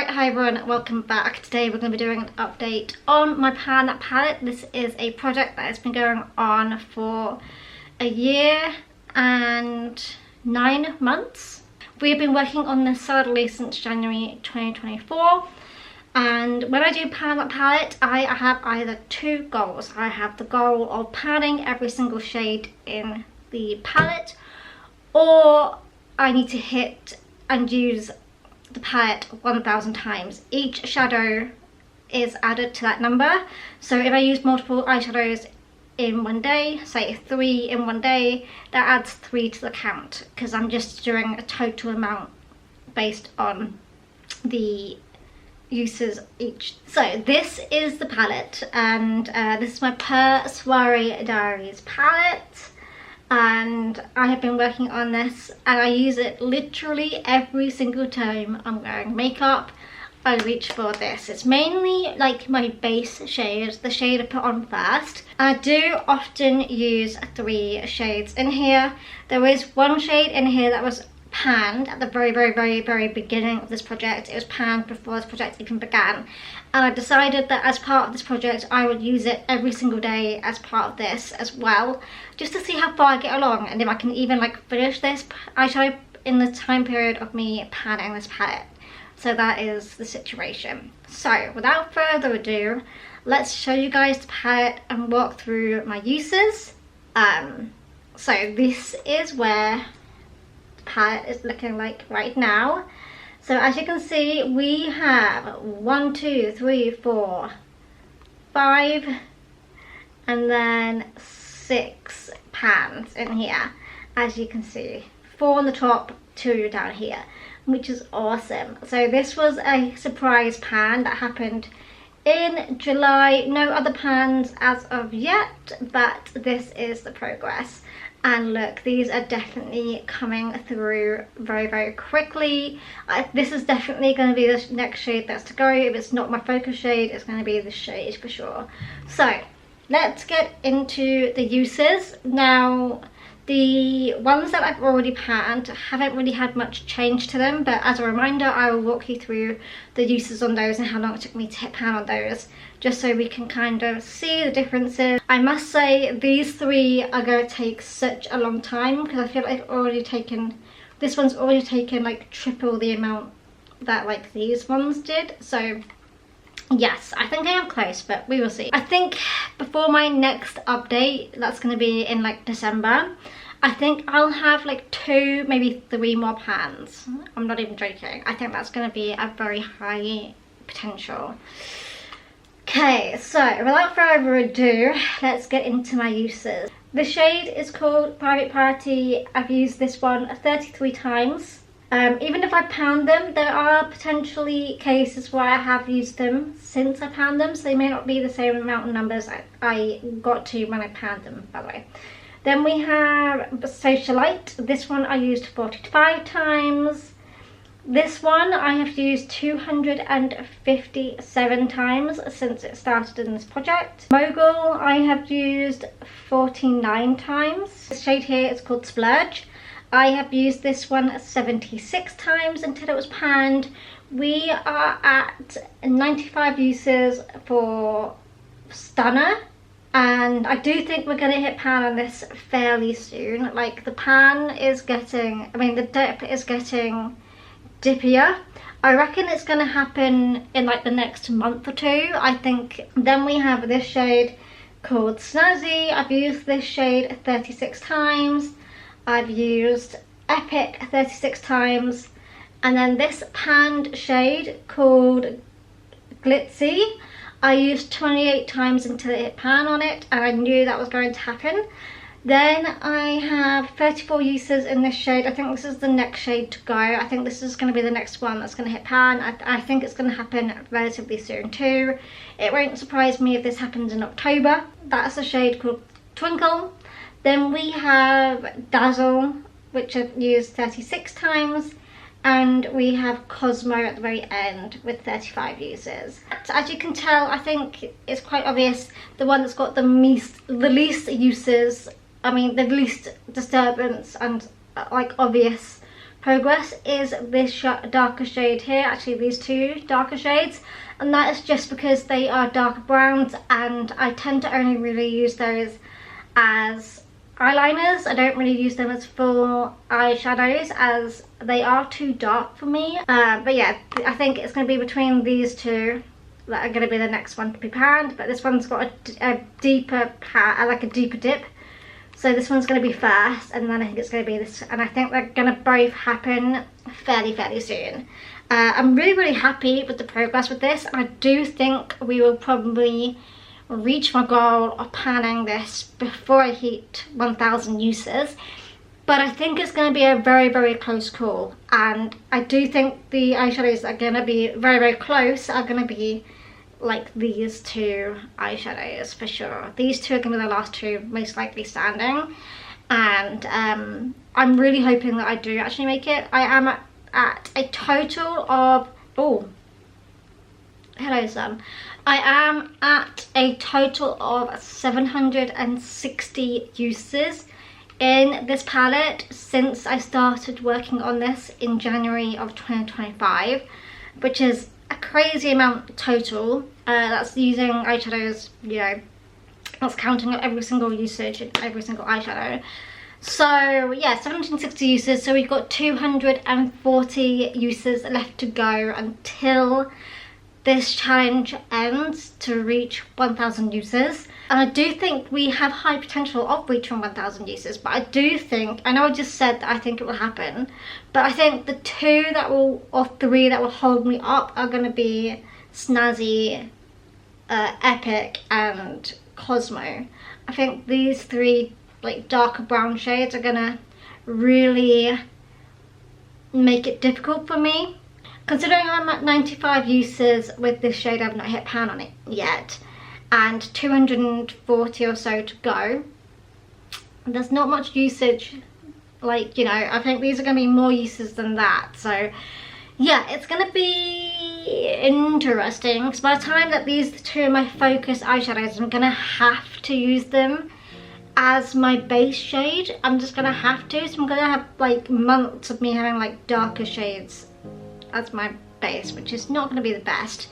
Alright, hi everyone, welcome back. Today we're going to be doing an update on my pan palette. This is a project that has been going on for a year and 9 months. We have been working on this solidly since January 2024, and when I do pan palette, I have either two goals. I have the goal of panning every single shade in the palette, or I need to hit and use the palette 1000 times. Each shadow is added to that number, so if I use multiple eyeshadows in one day, say 3 in one day, that adds 3 to the count, because I'm just doing a total amount based on the uses each. So this is the palette, and this is my Pür Diaries palette, and I have been working on this, and I use it literally every single time I'm wearing makeup. I reach for this. It's mainly like my base shade, the shade I put on first. I do often use 3 shades in here. There is one shade in here that was panned at the very beginning of this project. It was panned before this project even began, and I decided that as part of this project I would use it every single day as part of this as well, just to see how far I get along and if I can even like finish this eyeshadow in the time period of me panning this palette. So that is the situation. So without further ado, let's show you guys the palette and walk through my uses. So this is where palette is looking like right now. So as you can see, we have 1, 2, 3, 4, 5 and then 6 pans in here, as you can see. 4 on the top, 2 down here, which is awesome. So this was a surprise pan that happened in July. No other pans as of yet, but this is the progress. And look, these are definitely coming through very quickly. This is definitely going to be the next shade that's to go. If it's not my focus shade, it's going to be this shade for sure. So let's get into the uses. Now, the ones that I've already panned haven't really had much change to them, but as a reminder, I will walk you through the uses on those and how long it took me to hit pan on those, just so we can kind of see the differences. I must say these 3 are going to take such a long time, because I feel like I've already taken, this one's already taken like triple the amount that like these ones did. So yes, I think I am close, but we will see. I think before my next update, that's going to be in like December, I think I'll have like 2, maybe 3 more pans. I'm not even joking. I think that's going to be a very high potential. Okay, so without further ado, let's get into my uses. The shade is called Private Party. I've used this one 33 times. Even if I pound them, there are potentially cases where I have used them since I pound them, so they may not be the same amount of numbers I got to when I pound them, by the way. Then we have Socialite. This one I used 45 times. This one I have used 257 times since it started in this project. Mogul I have used 49 times. This shade here is called Splurge. I have used this one 76 times until it was panned. We are at 95 uses for Stunner, and I do think we're going to hit pan on this fairly soon. Like, the pan is getting, the dip is getting dippier. I reckon it's going to happen in like the next month or 2, I think. Then we have this shade called Snazzy. I've used this shade 36 times. I've used Epic 36 times, and then this panned shade called Glitzy I used 28 times until it hit pan on it, and I knew that was going to happen. Then I have 34 uses in this shade. I think this is the next shade to go. I think this is going to be the next one that's going to hit pan. I think it's going to happen relatively soon too. It won't surprise me if this happens in October. That's a shade called Twinkle. Then we have Dazzle, which I've used 36 times, and we have Cosmo at the very end with 35 uses. So as you can tell, I think it's quite obvious the one that's got the least uses, the least disturbance and like obvious progress is this darker shade here, actually these two darker shades, and that is just because they are darker browns and I tend to only really use those as eyeliners. I don't really use them as full eyeshadows as they are too dark for me. But yeah, I think it's going to be between these two that are going to be the next one to be panned, but this one's got a deeper like a deeper dip. So this one's going to be first, and then I think it's going to be this, and I think they're going to both happen fairly soon. I'm really happy with the progress with this. I do think we will probably reach my goal of panning this before I hit 1000 uses, but I think it's going to be a very close call, and I do think the eyeshadows that are going to be very close are going to be like these two eyeshadows for sure. These two are going to be the last two most likely standing, and I'm really hoping that I do actually make it. I am at a total of, oh hello son, I am at a total of 760 uses in this palette since I started working on this in January of 2025, which is a crazy amount total. That's using eyeshadows, you know, that's counting up every single usage and every single eyeshadow. So yeah, 760 uses, so we've got 240 uses left to go until this challenge ends to reach 1000 uses. And I do think we have high potential of reaching 1000 uses, but I do think, I know I just said that I think it will happen, but I think the two that will, or three that will hold me up are going to be Snazzy, Epic and Cosmo. I think these three like darker brown shades are going to really make it difficult for me. Considering I'm at 95 uses with this shade, I've not hit pan on it yet, and 240 or so to go. There's not much usage, like, you know, I think these are going to be more uses than that. So yeah, it's going to be interesting, because by the time that these two are my focus eyeshadows, I'm going to have to use them as my base shade. I'm just going to have to, so I'm going to have like months of me having like darker shades as my base, which is not going to be the best.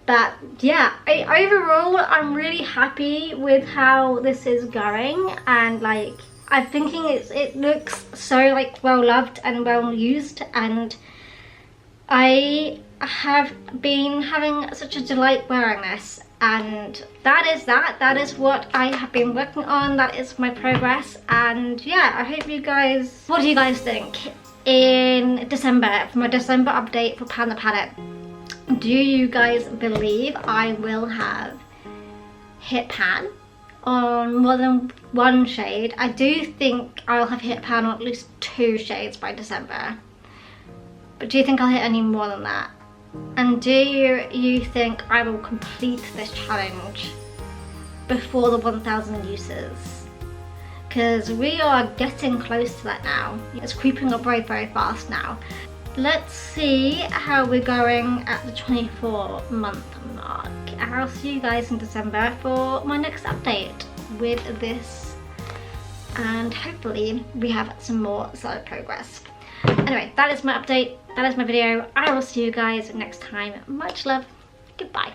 But yeah, overall I'm really happy with how this is going, and like I'm thinking it looks so like well loved and well used, and I have been having such a delight wearing this, and that is what I have been working on. That is my progress, and yeah, I hope you guys, what do you guys think in December for my December update for Pan the Palette? Do you guys believe I will have hit pan on more than one shade? I do think I'll have hit pan on at least 2 shades by December, but do you think I'll hit any more than that? And do you think I will complete this challenge before the 1000 uses? Because we are getting close to that now. It's creeping up very fast now. Let's see how we're going at the 24-month mark. I'll see you guys in December for my next update with this, and hopefully we have some more solid progress. Anyway, that is my update, that is my video. I will see you guys next time. Much love, goodbye.